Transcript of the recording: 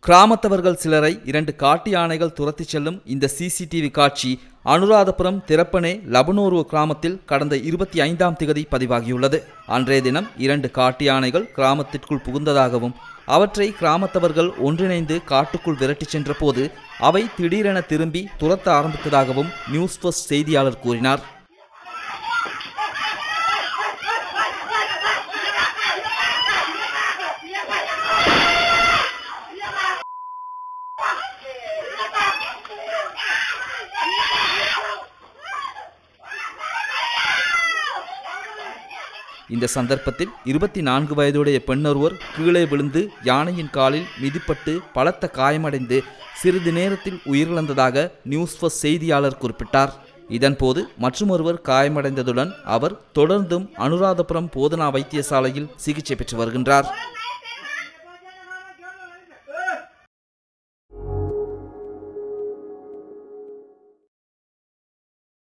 கிராமத்தவர்கள் சிலரை 2 காட்டு யானைகள் துரத்திச் செல்லும் இந்த சிசிடிவி காட்சி அனுராதபுரம் திரப்பனே லபனோருவ கிராமத்தில் கடந்த 25ஆம் திகதி பதிவாகியுள்ளது. அன்றைய தினம் 2 காட்டு யானைகள் கிராமத்திற்குள் புகுந்ததாகவும் அவற்றை கிராமத்தவர்கள் ஒன்றிணைந்து காட்டுக்குள் விரட்டிச் சென்ற போது அவை திடீரென திரும்பி துரத்த ஆரம்பித்ததாகவும் நியூஸ் ஃபர்ஸ்ட் செய்தியாளர் கூறினார். இந்த சந்தர்ப்பத்தில் 24 வயதுடைய பெண்ணொருவர் கீழே விழுந்து யானையின் காலில் மிதிப்பட்டு பலத்த காயமடைந்து சிறிது நேரத்தில் உயிரிழந்ததாக நியூஸ் ஃபர்ஸ்ட் செய்தியாளர் குறிப்பிட்டார். இதன்போது மற்றொருவர் காயமடைந்ததுடன் அவர் தொடர்ந்தும் அனுராதபுரம் போதனா வைத்தியசாலையில் சிகிச்சை பெற்று வருகின்றார்.